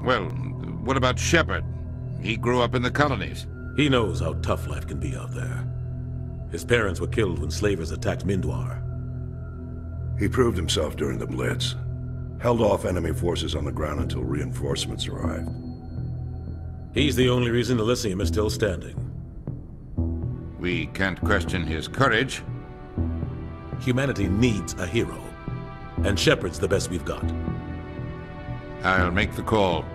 Well, what about Shepard? He grew up in the colonies. He knows how tough life can be out there. His parents were killed when slavers attacked Mindwar. He proved himself during the Blitz. Held off enemy forces on the ground until reinforcements arrived. He's the only reason Elysium is still standing. We can't question his courage. Humanity needs a hero. And Shepard's the best we've got. I'll make the call.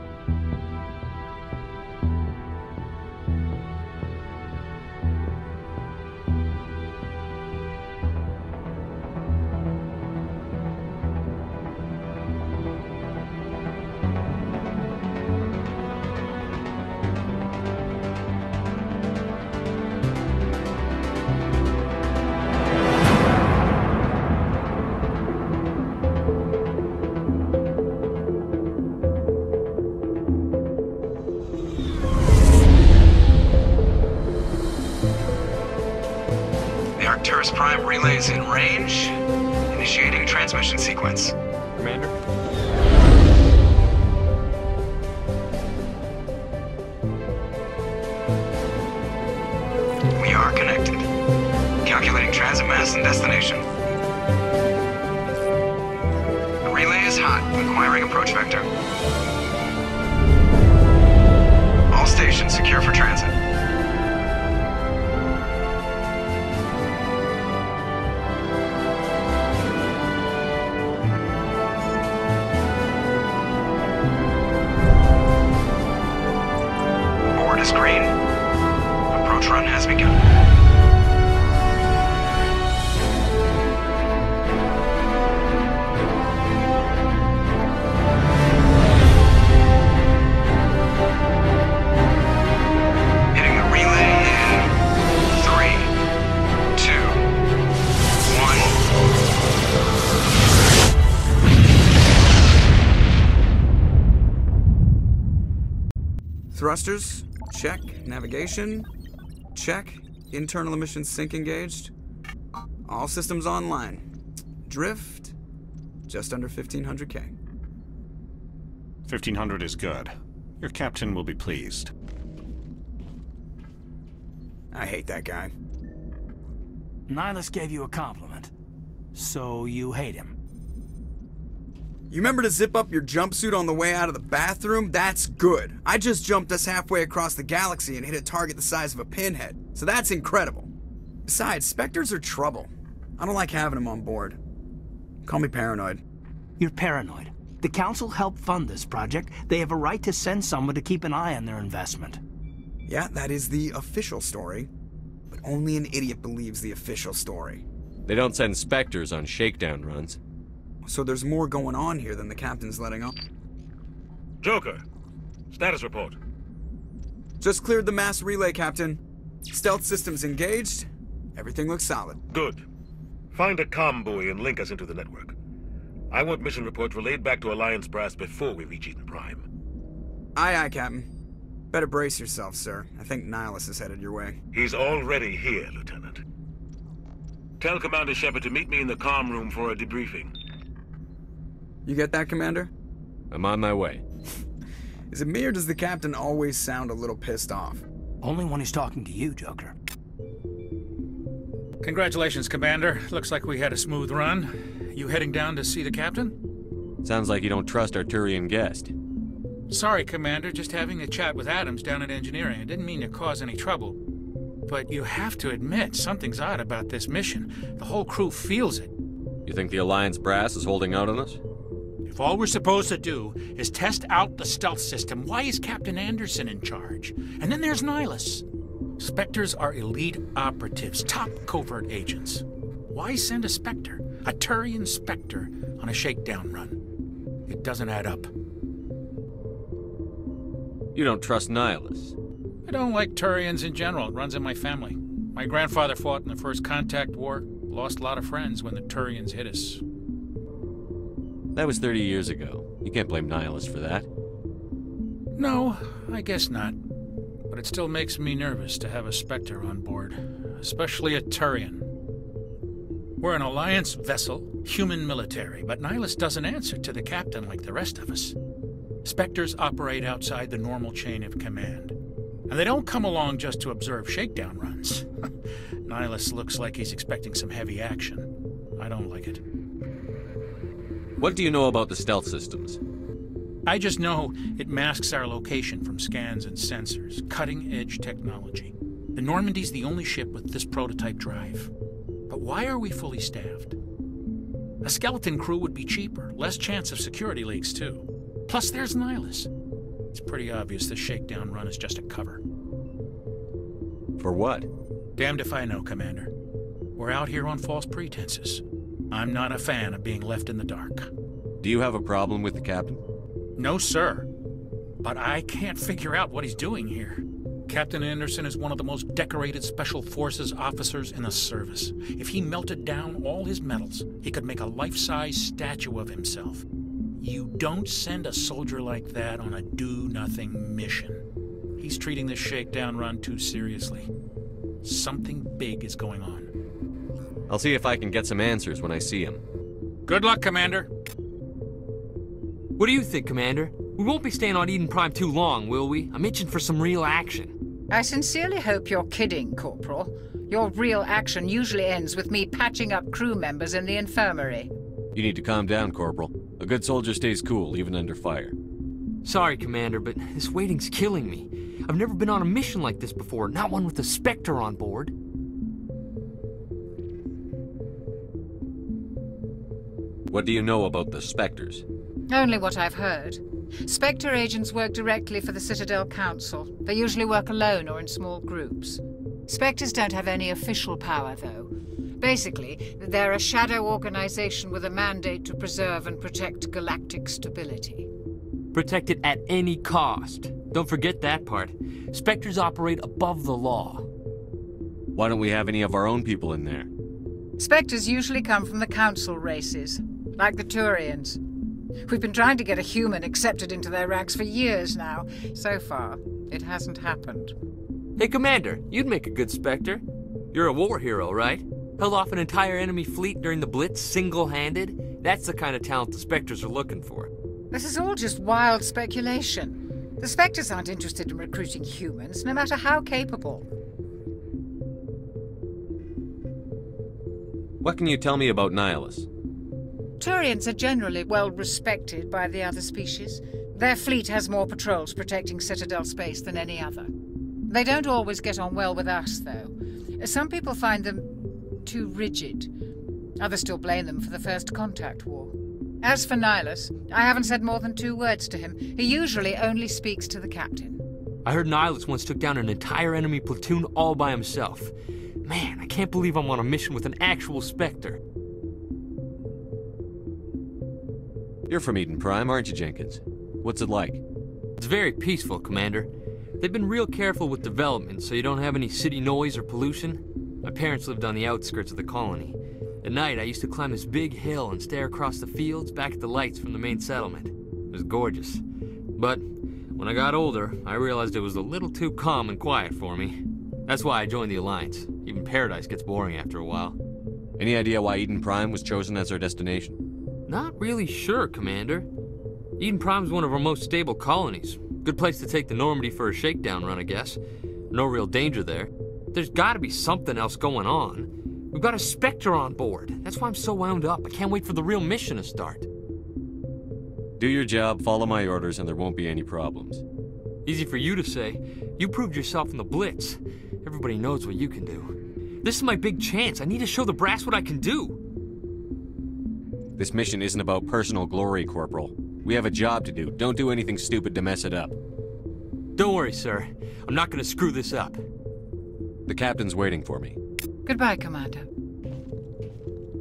Prime relays in range. Initiating transmission sequence. Commander? We are connected. Calculating transit mass and destination. The relay is hot, acquiring approach vector. All stations secure for transit. Green. Approach run has begun. Hitting the relay in 3, 2, 1. Thrusters? Check. Navigation? Check. Internal emissions sync engaged. All systems online. Drift? Just under 1,500 K. 1,500 is good. Your captain will be pleased. I hate that guy. Nihilus gave you a compliment. So you hate him. You remember to zip up your jumpsuit on the way out of the bathroom? That's good. I just jumped us halfway across the galaxy and hit a target the size of a pinhead. So that's incredible. Besides, Spectres are trouble. I don't like having them on board. Call me paranoid. You're paranoid. The Council helped fund this project. They have a right to send someone to keep an eye on their investment. Yeah, that is the official story. But only an idiot believes the official story. They don't send Spectres on shakedown runs. So there's more going on here than the captain's letting on. Joker, status report. Just cleared the mass relay, Captain. Stealth systems engaged. Everything looks solid. Good. Find a comm buoy and link us into the network. I want mission reports relayed back to Alliance Brass before we reach Eden Prime. Aye, aye, Captain. Better brace yourself, sir. I think Nihilus is headed your way. He's already here, Lieutenant. Tell Commander Shepard to meet me in the comm room for a debriefing. You get that, Commander? I'm on my way. Is it me or does the captain always sound a little pissed off? Only when he's talking to you, Joker. Congratulations, Commander. Looks like we had a smooth run. You heading down to see the captain? Sounds like you don't trust our Turian guest. Sorry, Commander. Just having a chat with Adams down at engineering. I didn't mean to cause any trouble. But you have to admit, something's odd about this mission. The whole crew feels it. You think the Alliance brass is holding out on us? If all we're supposed to do is test out the stealth system, why is Captain Anderson in charge? And then there's Nihilus. Spectres are elite operatives, top covert agents. Why send a Spectre, a Turian Spectre, on a shakedown run? It doesn't add up. You don't trust Nihilus? I don't like Turians in general. It runs in my family. My grandfather fought in the First Contact War. Lost a lot of friends when the Turians hit us. That was 30 years ago. You can't blame Nihilus for that. No, I guess not. But it still makes me nervous to have a Spectre on board. Especially a Turian. We're an Alliance vessel, human military, but Nihilus doesn't answer to the captain like the rest of us. Spectres operate outside the normal chain of command. And they don't come along just to observe shakedown runs. Nihilus looks like he's expecting some heavy action. I don't like it. What do you know about the stealth systems? I just know it masks our location from scans and sensors. Cutting-edge technology. The Normandy's the only ship with this prototype drive. But why are we fully staffed? A skeleton crew would be cheaper, less chance of security leaks too. Plus there's Nihilus. It's pretty obvious this shakedown run is just a cover. For what? Damned if I know, Commander. We're out here on false pretenses. I'm not a fan of being left in the dark. Do you have a problem with the captain? No, sir. But I can't figure out what he's doing here. Captain Anderson is one of the most decorated Special Forces officers in the service. If he melted down all his medals, he could make a life-size statue of himself. You don't send a soldier like that on a do-nothing mission. He's treating this shakedown run too seriously. Something big is going on. I'll see if I can get some answers when I see him. Good luck, Commander. What do you think, Commander? We won't be staying on Eden Prime too long, will we? I'm itching for some real action. I sincerely hope you're kidding, Corporal. Your real action usually ends with me patching up crew members in the infirmary. You need to calm down, Corporal. A good soldier stays cool, even under fire. Sorry, Commander, but this waiting's killing me. I've never been on a mission like this before, not one with a Spectre on board. What do you know about the Spectres? Only what I've heard. Spectre agents work directly for the Citadel Council. They usually work alone or in small groups. Spectres don't have any official power, though. Basically, they're a shadow organization with a mandate to preserve and protect galactic stability. Protect it at any cost. Don't forget that part. Spectres operate above the law. Why don't we have any of our own people in there? Spectres usually come from the Council races, like the Turians. We've been trying to get a human accepted into their ranks for years now. So far, it hasn't happened. Hey, Commander, you'd make a good Spectre. You're a war hero, right? Held off an entire enemy fleet during the Blitz single-handed? That's the kind of talent the Spectres are looking for. This is all just wild speculation. The Spectres aren't interested in recruiting humans, no matter how capable. What can you tell me about Nihilus? Turians are generally well respected by the other species. Their fleet has more patrols protecting Citadel space than any other. They don't always get on well with us, though. Some people find them too rigid. Others still blame them for the First Contact War. As for Nihilus, I haven't said more than 2 words to him. He usually only speaks to the captain. I heard Nihilus once took down an entire enemy platoon all by himself. Man, I can't believe I'm on a mission with an actual Spectre. You're from Eden Prime, aren't you, Jenkins? What's it like? It's very peaceful, Commander. They've been real careful with development, so you don't have any city noise or pollution. My parents lived on the outskirts of the colony. At night, I used to climb this big hill and stare across the fields back at the lights from the main settlement. It was gorgeous. But when I got older, I realized it was a little too calm and quiet for me. That's why I joined the Alliance. Even Paradise gets boring after a while. Any idea why Eden Prime was chosen as our destination? Not really sure, Commander. Eden Prime's one of our most stable colonies. Good place to take the Normandy for a shakedown run, I guess. No real danger there. There's gotta be something else going on. We've got a Spectre on board. That's why I'm so wound up. I can't wait for the real mission to start. Do your job, follow my orders, and there won't be any problems. Easy for you to say. You proved yourself in the Blitz. Everybody knows what you can do. This is my big chance. I need to show the brass what I can do. This mission isn't about personal glory, Corporal. We have a job to do. Don't do anything stupid to mess it up. Don't worry, sir. I'm not gonna screw this up. The captain's waiting for me. Goodbye, Commander.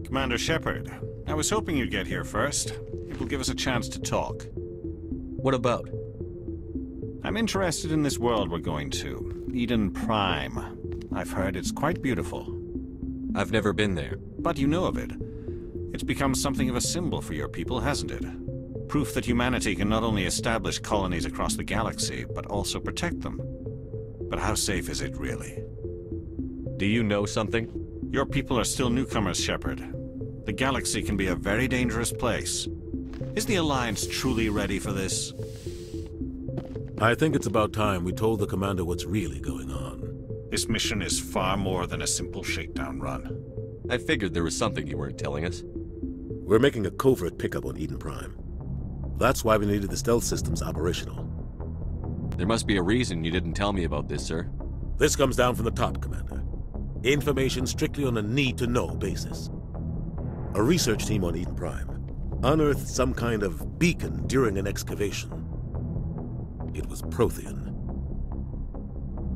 Commander Shepard, I was hoping you'd get here first. It will give us a chance to talk. What about? I'm interested in this world we're going to, Eden Prime. I've heard it's quite beautiful. I've never been there. But you know of it. It's become something of a symbol for your people, hasn't it? Proof that humanity can not only establish colonies across the galaxy, but also protect them. But how safe is it, really? Do you know something? Your people are still newcomers, Shepard. The galaxy can be a very dangerous place. Is the Alliance truly ready for this? I think it's about time we told the commander what's really going on. This mission is far more than a simple shakedown run. I figured there was something you weren't telling us. We're making a covert pickup on Eden Prime. That's why we needed the stealth systems operational. There must be a reason you didn't tell me about this, sir. This comes down from the top, Commander. Information strictly on a need-to-know basis. A research team on Eden Prime unearthed some kind of beacon during an excavation. It was Prothean.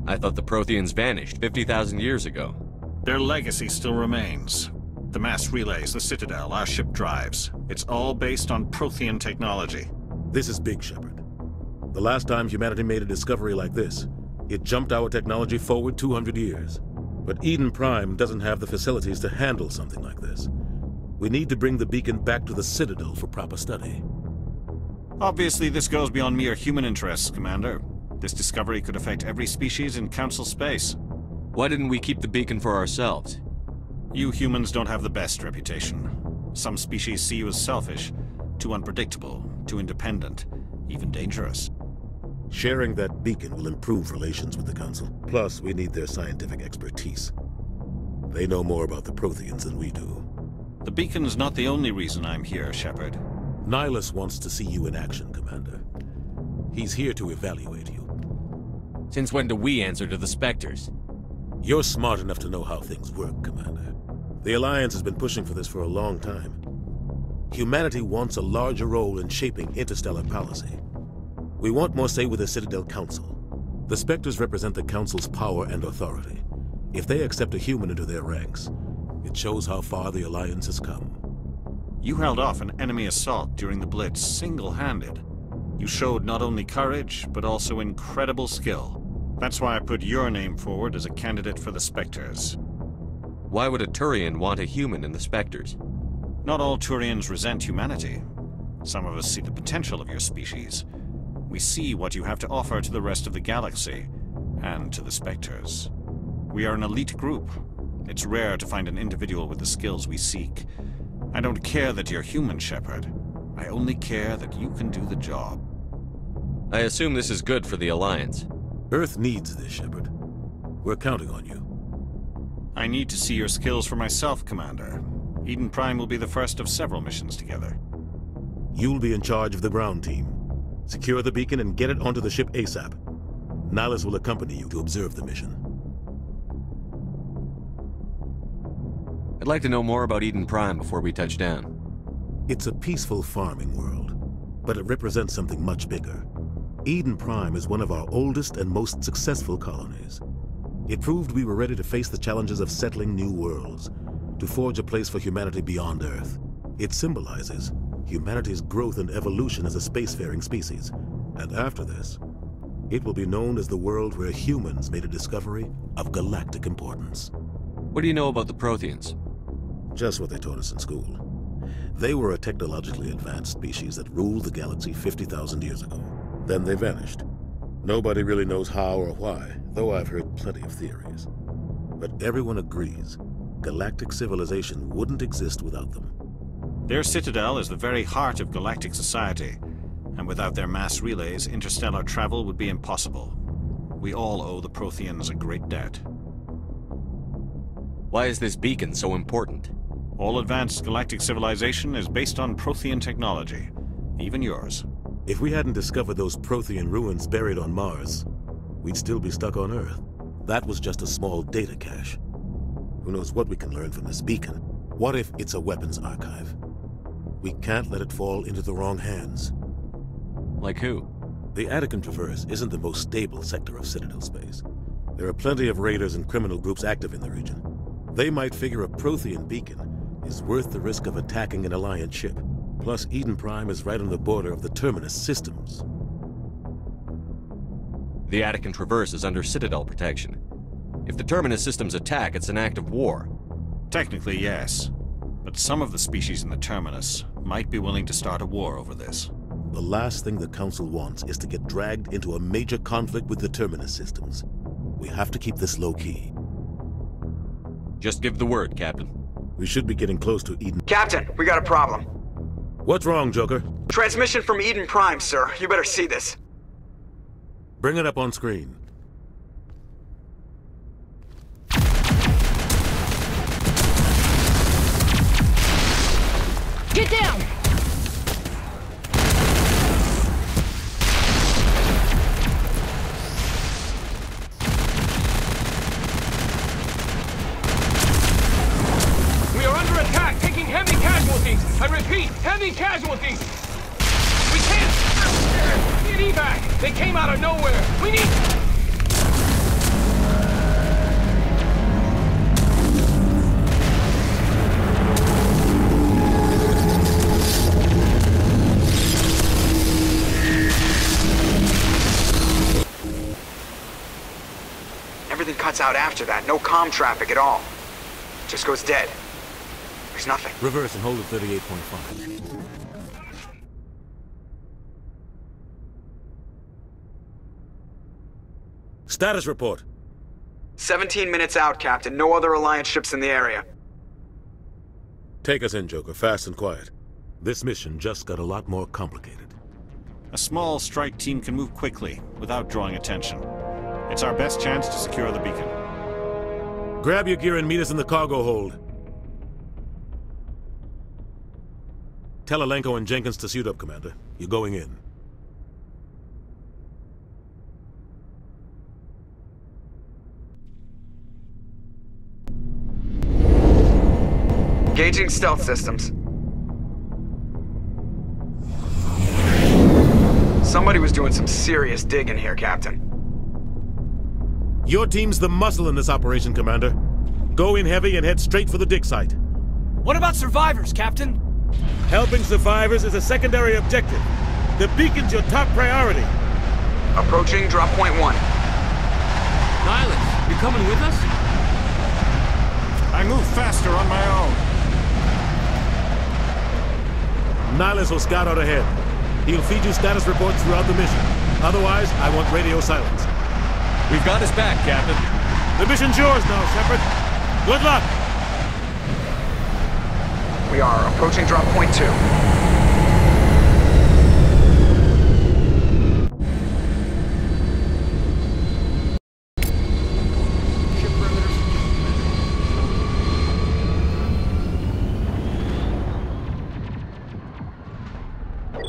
I thought the Protheans vanished 50,000 years ago. Their legacy still remains. The mass relays, the Citadel, our ship drives. It's all based on Prothean technology. This is big, Shepard. The last time humanity made a discovery like this, it jumped our technology forward 200 years. But Eden Prime doesn't have the facilities to handle something like this. We need to bring the beacon back to the Citadel for proper study. Obviously, this goes beyond mere human interests, Commander. This discovery could affect every species in Council space. Why didn't we keep the beacon for ourselves? You humans don't have the best reputation. Some species see you as selfish, too unpredictable, too independent, even dangerous. Sharing that beacon will improve relations with the Council. Plus, we need their scientific expertise. They know more about the Protheans than we do. The beacon's not the only reason I'm here, Shepard. Nihilus wants to see you in action, Commander. He's here to evaluate you. Since when do we answer to the Spectres? You're smart enough to know how things work, Commander. The Alliance has been pushing for this for a long time. Humanity wants a larger role in shaping interstellar policy. We want more say with the Citadel Council. The Spectres represent the Council's power and authority. If they accept a human into their ranks, it shows how far the Alliance has come. You held off an enemy assault during the Blitz single-handed. You showed not only courage, but also incredible skill. That's why I put your name forward as a candidate for the Spectres. Why would a Turian want a human in the Spectres? Not all Turians resent humanity. Some of us see the potential of your species. We see what you have to offer to the rest of the galaxy, and to the Spectres. We are an elite group. It's rare to find an individual with the skills we seek. I don't care that you're human, Shepard. I only care that you can do the job. I assume this is good for the Alliance. Earth needs this, Shepard. We're counting on you. I need to see your skills for myself, Commander. Eden Prime will be the first of several missions together. You'll be in charge of the ground team. Secure the beacon and get it onto the ship ASAP. Nihilus will accompany you to observe the mission. I'd like to know more about Eden Prime before we touch down. It's a peaceful farming world, but it represents something much bigger. Eden Prime is one of our oldest and most successful colonies. It proved we were ready to face the challenges of settling new worlds, to forge a place for humanity beyond Earth. It symbolizes humanity's growth and evolution as a spacefaring species. And after this, it will be known as the world where humans made a discovery of galactic importance. What do you know about the Protheans? Just what they taught us in school. They were a technologically advanced species that ruled the galaxy 50,000 years ago. Then they vanished. Nobody really knows how or why, though I've heard plenty of theories. But everyone agrees, galactic civilization wouldn't exist without them. Their citadel is the very heart of galactic society, and without their mass relays, interstellar travel would be impossible. We all owe the Protheans a great debt. Why is this beacon so important? All advanced galactic civilization is based on Prothean technology, even yours. If we hadn't discovered those Prothean ruins buried on Mars, we'd still be stuck on Earth. That was just a small data cache. Who knows what we can learn from this beacon? What if it's a weapons archive? We can't let it fall into the wrong hands. Like who? The Attican Traverse isn't the most stable sector of Citadel space. There are plenty of raiders and criminal groups active in the region. They might figure a Prothean beacon is worth the risk of attacking an Alliance ship. Plus, Eden Prime is right on the border of the Terminus systems. The Attican Traverse is under Citadel protection. If the Terminus systems attack, it's an act of war. Technically, yes. But some of the species in the Terminus might be willing to start a war over this. The last thing the Council wants is to get dragged into a major conflict with the Terminus systems. We have to keep this low-key. Just give the word, Captain. We should be getting close to Eden. Captain, we got a problem. What's wrong, Joker? Transmission from Eden Prime, sir. You better see this. Bring it up on screen. Get down! We are under attack, taking heavy casualties. I repeat, heavy casualties. We can't get evac. They came out of nowhere. We need... Everything cuts out after that. No comm traffic at all. Just goes dead. There's nothing. Reverse and hold at 38.5. Status report. 17 minutes out, Captain. No other Alliance ships in the area. Take us in, Joker. Fast and quiet. This mission just got a lot more complicated. A small strike team can move quickly, without drawing attention. It's our best chance to secure the beacon. Grab your gear and meet us in the cargo hold. Tell Alenko and Jenkins to suit up, Commander. You're going in. Engaging stealth systems. Somebody was doing some serious digging here, Captain. Your team's the muscle in this operation, Commander. Go in heavy and head straight for the dig site. What about survivors, Captain? Helping survivors is a secondary objective. The beacon's your top priority. Approaching drop point 1. Nihilus, you coming with us? I move faster on my own. Nihilus will scout out ahead. He'll feed you status reports throughout the mission. Otherwise, I want radio silence. We've got his back, Captain. The mission's yours now, Shepard. Good luck! We are approaching drop point 2.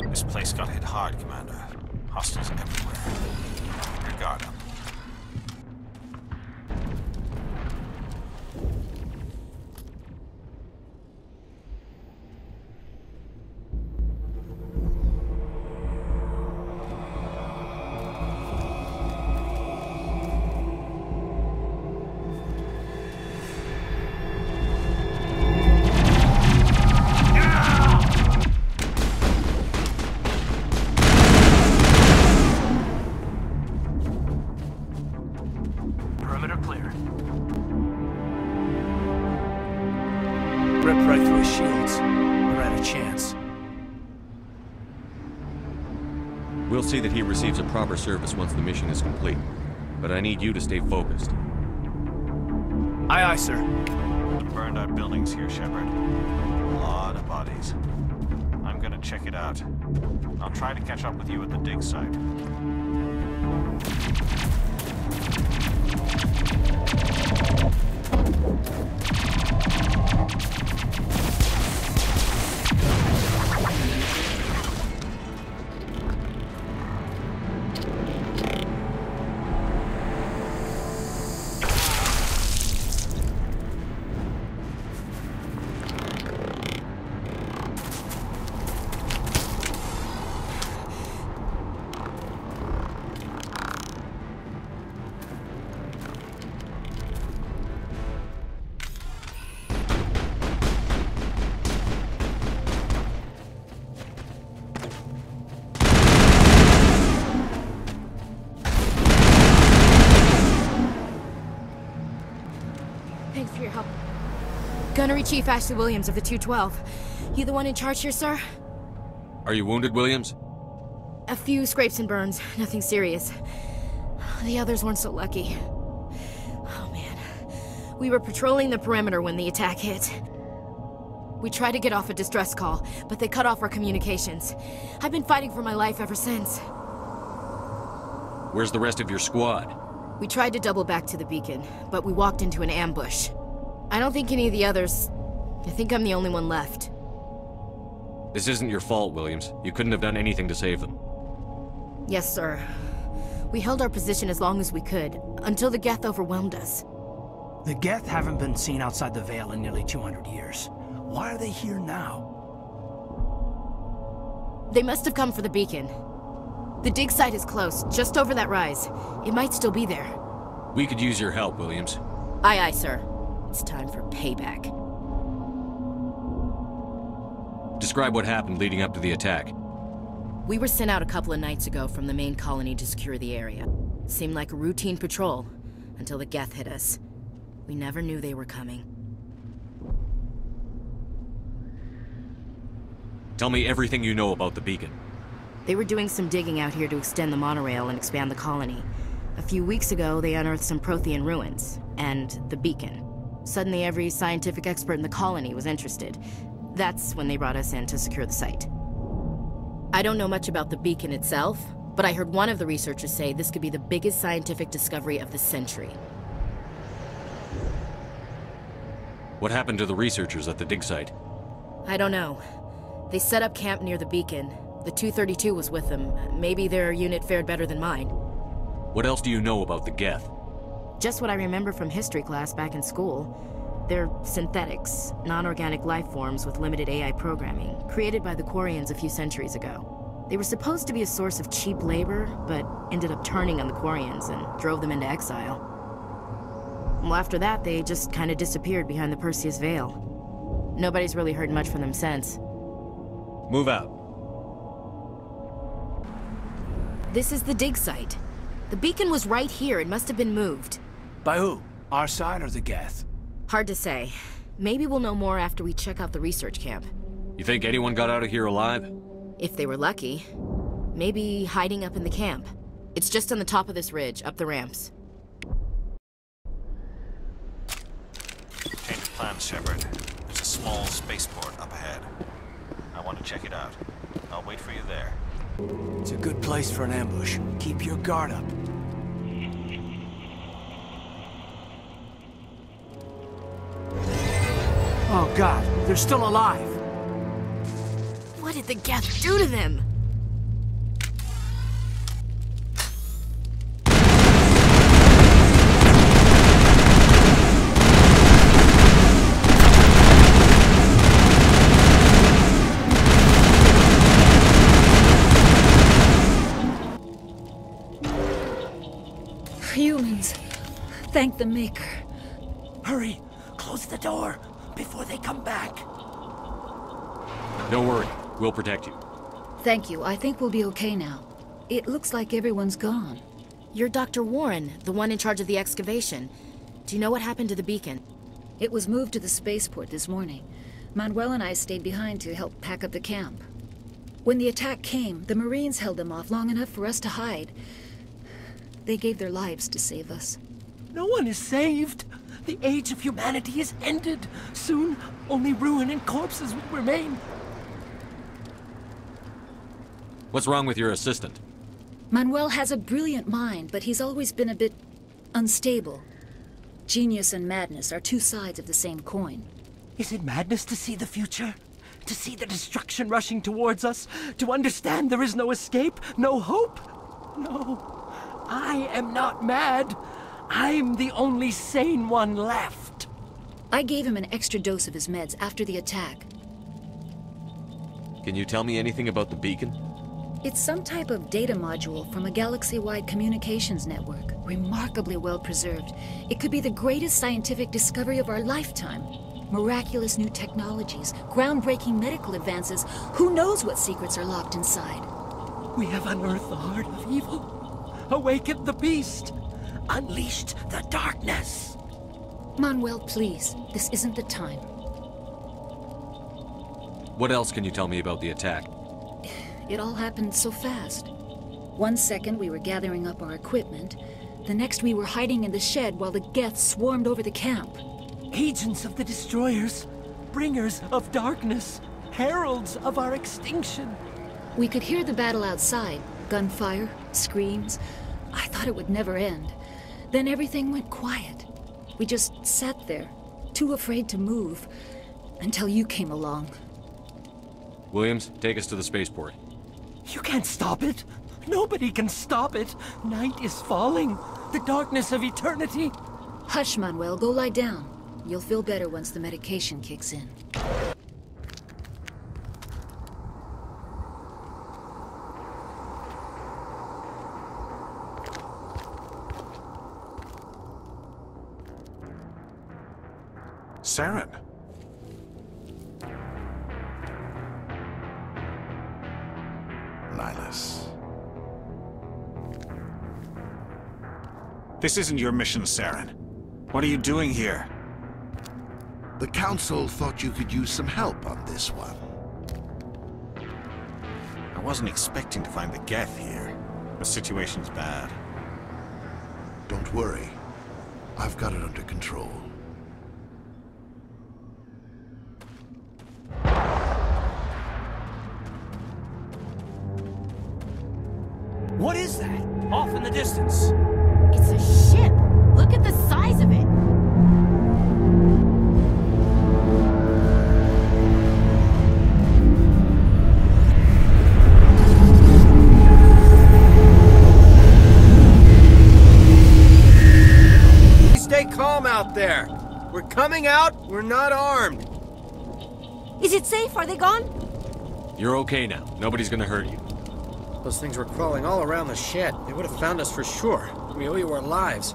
This place got hit hard, Commander. Hostiles everywhere. Regard them. Ripped right through his shields. We're out of chance. We'll see that he receives a proper service once the mission is complete. But I need you to stay focused. Aye, aye, sir. Burned out buildings here, Shepard. A lot of bodies. I'm gonna check it out. I'll try to catch up with you at the dig site. Thanks for your help. Gunnery Chief Ashley Williams of the 212. You the one in charge here, sir? Are you wounded, Williams? A few scrapes and burns, nothing serious. The others weren't so lucky. Oh man. We were patrolling the perimeter when the attack hit. We tried to get off a distress call, but they cut off our communications. I've been fighting for my life ever since. Where's the rest of your squad? We tried to double back to the beacon, but we walked into an ambush. I don't think any of the others... I think I'm the only one left. This isn't your fault, Williams. You couldn't have done anything to save them. Yes, sir. We held our position as long as we could, until the Geth overwhelmed us. The Geth haven't been seen outside the Veil in nearly 200 years. Why are they here now? They must have come for the beacon. The dig site is close, just over that rise. It might still be there. We could use your help, Williams. Aye, aye, sir. It's time for payback. Describe what happened leading up to the attack. We were sent out a couple of nights ago from the main colony to secure the area. Seemed like a routine patrol, until the Geth hit us. We never knew they were coming. Tell me everything you know about the beacon. They were doing some digging out here to extend the monorail and expand the colony. A few weeks ago, they unearthed some Prothean ruins, and the beacon. Suddenly, every scientific expert in the colony was interested. That's when they brought us in to secure the site. I don't know much about the beacon itself, but I heard one of the researchers say this could be the biggest scientific discovery of the century. What happened to the researchers at the dig site? I don't know. They set up camp near the beacon. The 232 was with them. Maybe their unit fared better than mine. What else do you know about the Geth? Just what I remember from history class back in school. They're synthetics, non-organic life forms with limited AI programming, created by the Quarians a few centuries ago. They were supposed to be a source of cheap labor, but ended up turning on the Quarians and drove them into exile. Well, after that, they just kind of disappeared behind the Perseus Veil. Nobody's really heard much from them since. Move out. This is the dig site. The beacon was right here. It must have been moved. By who? Our side or the Geth? Hard to say. Maybe we'll know more after we check out the research camp. You think anyone got out of here alive? If they were lucky. Maybe hiding up in the camp. It's just on the top of this ridge, up the ramps. Change of plans, Shepard. There's a small spaceport up ahead. I want to check it out. I'll wait for you there. It's a good place for an ambush. Keep your guard up. Oh God, they're still alive! What did the Geth do to them? Humans. Thank the Maker. Hurry! Close the door before they come back. Don't worry. We'll protect you. Thank you. I think we'll be okay now. It looks like everyone's gone. You're Dr. Warren, the one in charge of the excavation. Do you know what happened to the beacon? It was moved to the spaceport this morning. Manuel and I stayed behind to help pack up the camp. When the attack came, the Marines held them off long enough for us to hide. They gave their lives to save us. No one is saved. The age of humanity is ended. Soon, only ruin and corpses will remain. What's wrong with your assistant? Manuel has a brilliant mind, but he's always been a bit unstable. Genius and madness are two sides of the same coin. Is it madness to see the future? To see the destruction rushing towards us? To understand there is no escape? No hope? No. I am not mad. I'm the only sane one left. I gave him an extra dose of his meds after the attack. Can you tell me anything about the beacon? It's some type of data module from a galaxy-wide communications network, remarkably well preserved. It could be the greatest scientific discovery of our lifetime. Miraculous new technologies, groundbreaking medical advances. Who knows what secrets are locked inside? We have unearthed the heart of evil. Awakened the beast. Unleashed the darkness. Manuel, please. This isn't the time. What else can you tell me about the attack? It all happened so fast. 1 second we were gathering up our equipment. The next we were hiding in the shed while the Geth swarmed over the camp. Agents of the destroyers. Bringers of darkness. Heralds of our extinction. We could hear the battle outside. Gunfire, screams. I thought it would never end. Then everything went quiet. We just sat there, too afraid to move, until you came along. Williams, take us to the spaceport. You can't stop it. Nobody can stop it. Night is falling. The darkness of eternity. Hush, Manuel. Go lie down. You'll feel better once the medication kicks in. Saren. Nihilus. This isn't your mission, Saren. What are you doing here? The Council thought you could use some help on this one. I wasn't expecting to find the Geth here. The situation's bad. Don't worry. I've got it under control. What is that? Off in the distance. It's a ship. Look at the size of it. Stay calm out there. We're coming out. We're not armed. Is it safe? Are they gone? You're okay now. Nobody's gonna hurt you. Those things were crawling all around the shed. They would have found us for sure. We owe you our lives.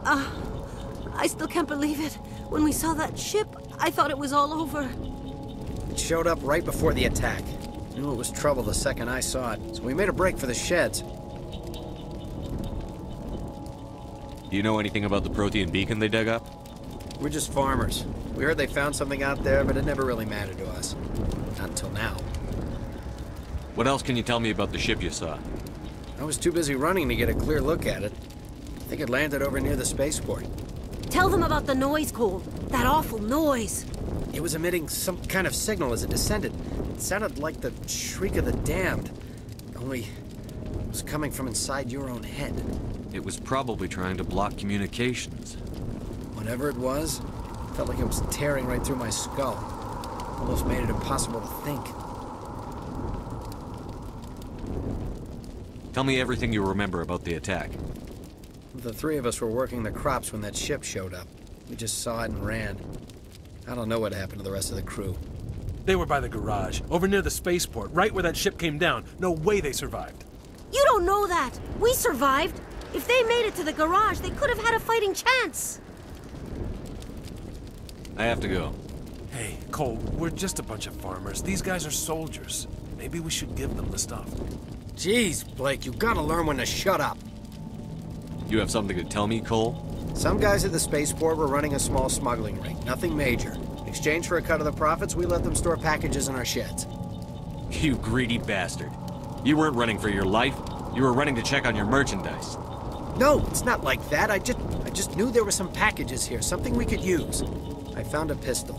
I still can't believe it. When we saw that ship, I thought it was all over. It showed up right before the attack. Knew it was trouble the second I saw it, so we made a break for the sheds. Do you know anything about the Protean beacon they dug up? We're just farmers. We heard they found something out there, but it never really mattered to us. Not until now. What else can you tell me about the ship you saw? I was too busy running to get a clear look at it. I think it landed over near the spaceport. Tell them about the noise, Cole. That awful noise. It was emitting some kind of signal as it descended. It sounded like the shriek of the damned. Only it was coming from inside your own head. It was probably trying to block communications. Whatever it was, it felt like it was tearing right through my skull. Almost made it impossible to think. Tell me everything you remember about the attack. The three of us were working the crops when that ship showed up. We just saw it and ran. I don't know what happened to the rest of the crew. They were by the garage, over near the spaceport, right where that ship came down. No way they survived. You don't know that. We survived. If they made it to the garage, they could have had a fighting chance. I have to go. Hey, Cole, we're just a bunch of farmers. These guys are soldiers. Maybe we should give them the stuff. Jeez, Blake, you gotta learn when to shut up. You have something to tell me, Cole? Some guys at the spaceport were running a small smuggling ring. Nothing major. In exchange for a cut of the profits, we let them store packages in our sheds. You greedy bastard. You weren't running for your life. You were running to check on your merchandise. No, it's not like that. I just knew there were some packages here, something we could use. I found a pistol.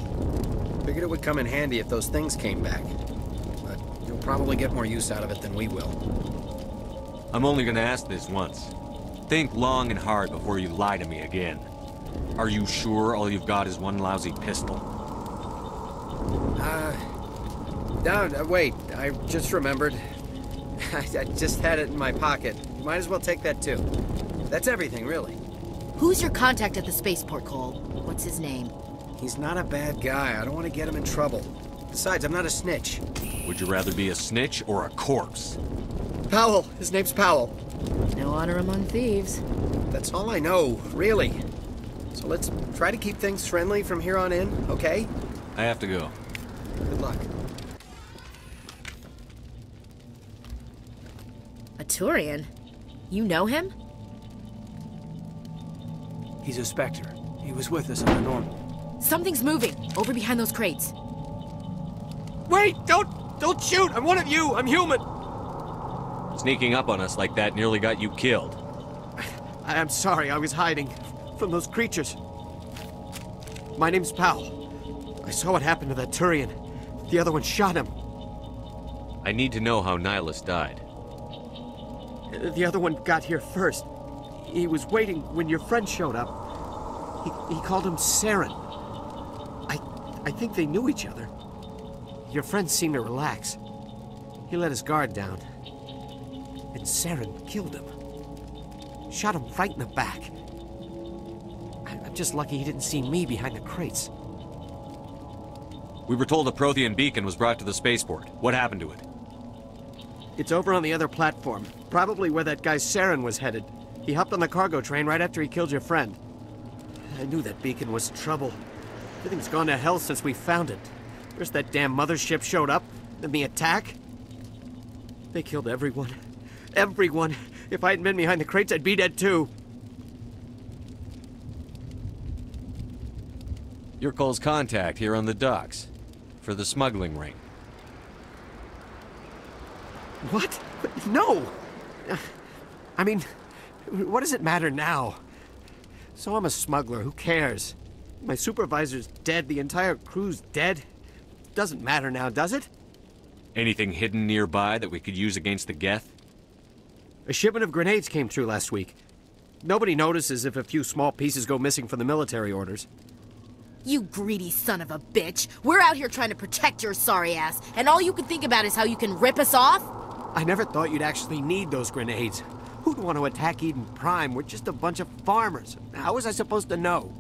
Figured it would come in handy if those things came back. But you'll probably get more use out of it than we will. I'm only gonna ask this once. Think long and hard before you lie to me again. Are you sure all you've got is one lousy pistol? No, wait. I just remembered. I just had it in my pocket. You might as well take that too. That's everything, really. Who's your contact at the spaceport, Cole? What's his name? He's not a bad guy. I don't want to get him in trouble. Besides, I'm not a snitch. Would you rather be a snitch or a corpse? Powell. His name's Powell. No honor among thieves. That's all I know, really. So let's try to keep things friendly from here on in, okay? I have to go. Good luck. A Turian? You know him? He's a Spectre. He was with us on the normal. Something's moving, over behind those crates. Wait! Don't shoot! I'm one of you! I'm human! Sneaking up on us like that nearly got you killed. I'm sorry, I was hiding from those creatures. My name's Powell. I saw what happened to that Turian. The other one shot him. I need to know how Nihilus died. The other one got here first. He was waiting when your friend showed up. He called him Saren. I think they knew each other. Your friend seemed to relax. He let his guard down. And Saren killed him. Shot him right in the back. I'm just lucky he didn't see me behind the crates. We were told a Prothean beacon was brought to the spaceport. What happened to it? It's over on the other platform. Probably where that guy Saren was headed. He hopped on the cargo train right after he killed your friend. I knew that beacon was trouble. Everything's gone to hell since we found it. First that damn mothership showed up, then the attack. They killed everyone. Everyone. If I hadn't been behind the crates, I'd be dead too. You're Cole's contact here on the docks. For the smuggling ring. What? No! I mean, what does it matter now? So I'm a smuggler, who cares? My supervisor's dead, the entire crew's dead. Doesn't matter now, does it? Anything hidden nearby that we could use against the Geth? A shipment of grenades came through last week. Nobody notices if a few small pieces go missing from the military orders. You greedy son of a bitch. We're out here trying to protect your sorry ass, and all you can think about is how you can rip us off? I never thought you'd actually need those grenades. Who'd want to attack Eden Prime? We're just a bunch of farmers. How was I supposed to know?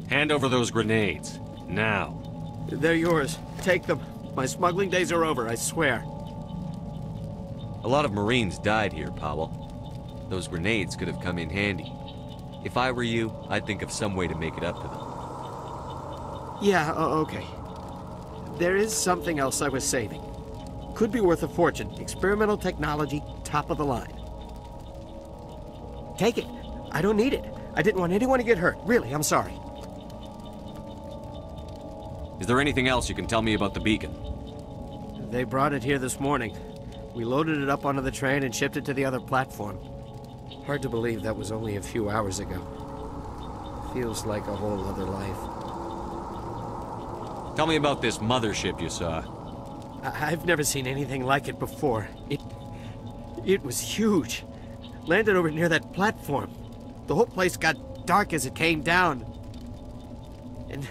Hand over those grenades. Now. They're yours. Take them. My smuggling days are over, I swear. A lot of Marines died here, Powell. Those grenades could have come in handy. If I were you, I'd think of some way to make it up to them. Yeah, okay. There is something else I was saving. Could be worth a fortune. Experimental technology, top of the line. Take it. I don't need it. I didn't want anyone to get hurt. Really, I'm sorry. Is there anything else you can tell me about the beacon? They brought it here this morning. We loaded it up onto the train and shipped it to the other platform. Hard to believe that was only a few hours ago. Feels like a whole other life. Tell me about this mothership you saw. I've never seen anything like it before. It was huge. Landed over near that platform. The whole place got dark as it came down. And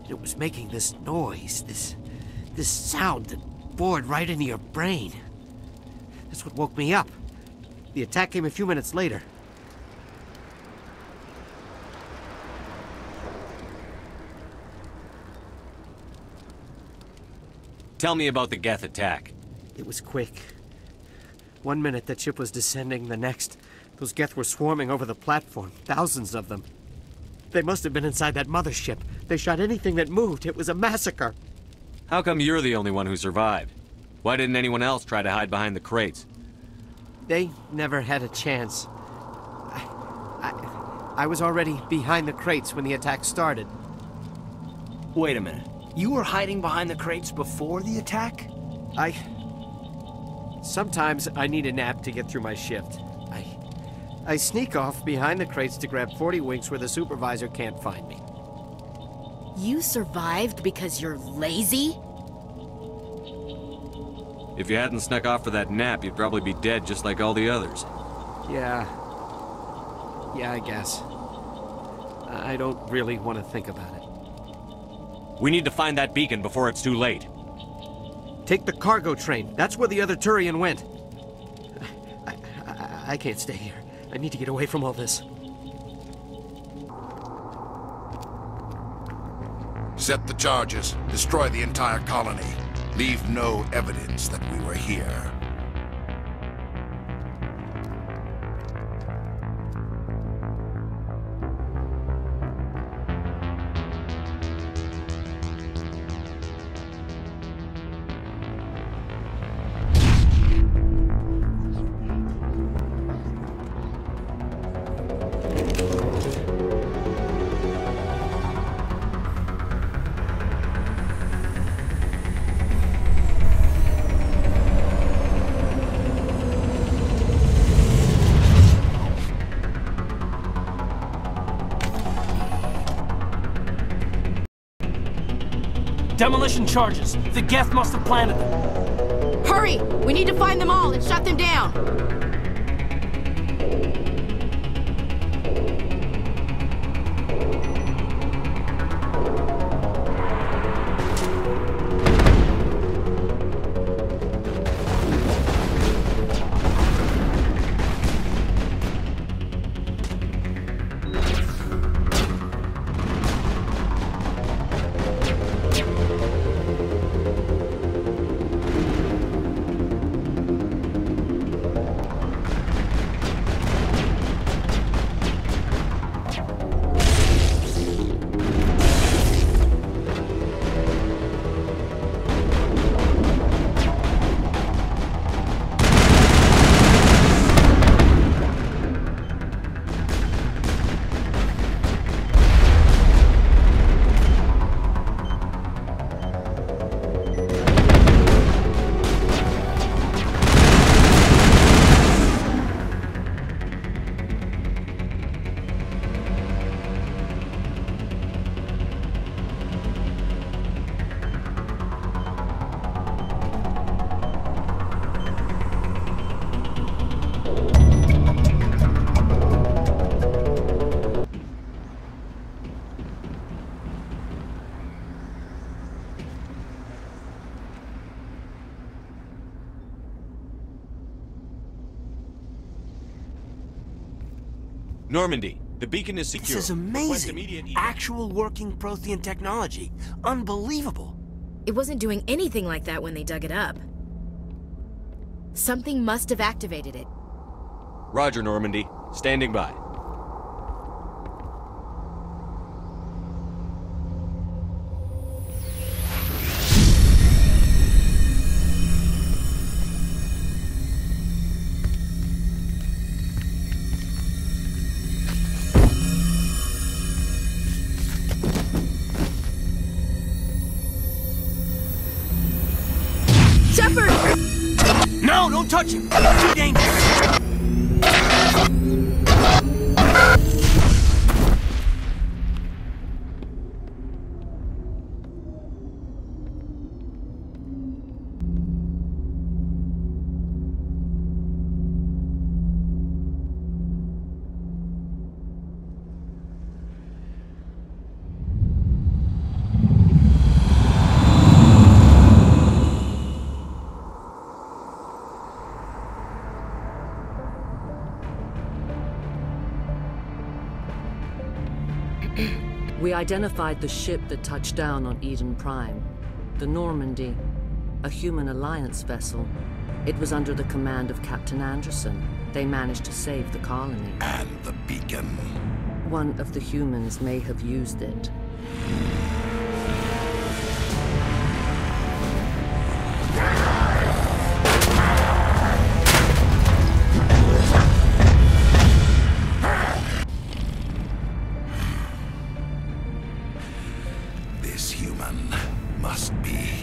it was making this noise, this sound that bored right into your brain. That's what woke me up. The attack came a few minutes later. Tell me about the Geth attack. It was quick. 1 minute that ship was descending, the next, those Geth were swarming over the platform. Thousands of them. They must have been inside that mothership. They shot anything that moved. It was a massacre. How come you're the only one who survived? Why didn't anyone else try to hide behind the crates? They never had a chance. I was already behind the crates when the attack started. Wait a minute. You were hiding behind the crates before the attack? Sometimes I need a nap to get through my shift. I sneak off behind the crates to grab 40 winks where the supervisor can't find me. You survived because you're lazy? If you hadn't snuck off for that nap, you'd probably be dead just like all the others. Yeah, I guess. I don't really want to think about it. We need to find that beacon before it's too late. Take the cargo train. That's where the other Turian went. I can't stay here. I need to get away from all this. Set the charges. Destroy the entire colony. Leave no evidence that we were here. Demolition charges. The Geth must have planted them. Hurry! Hurry! We need to find them all and shut them down! Normandy, the beacon is secure. This is amazing. Actual working Prothean technology. Unbelievable. It wasn't doing anything like that when they dug it up. Something must have activated it. Roger, Normandy. Standing by. No, don't touch him! Too dangerous! We identified the ship that touched down on Eden Prime. The Normandy, a human alliance vessel. It was under the command of Captain Anderson. They managed to save the colony. And the beacon. One of the humans may have used it. This human must be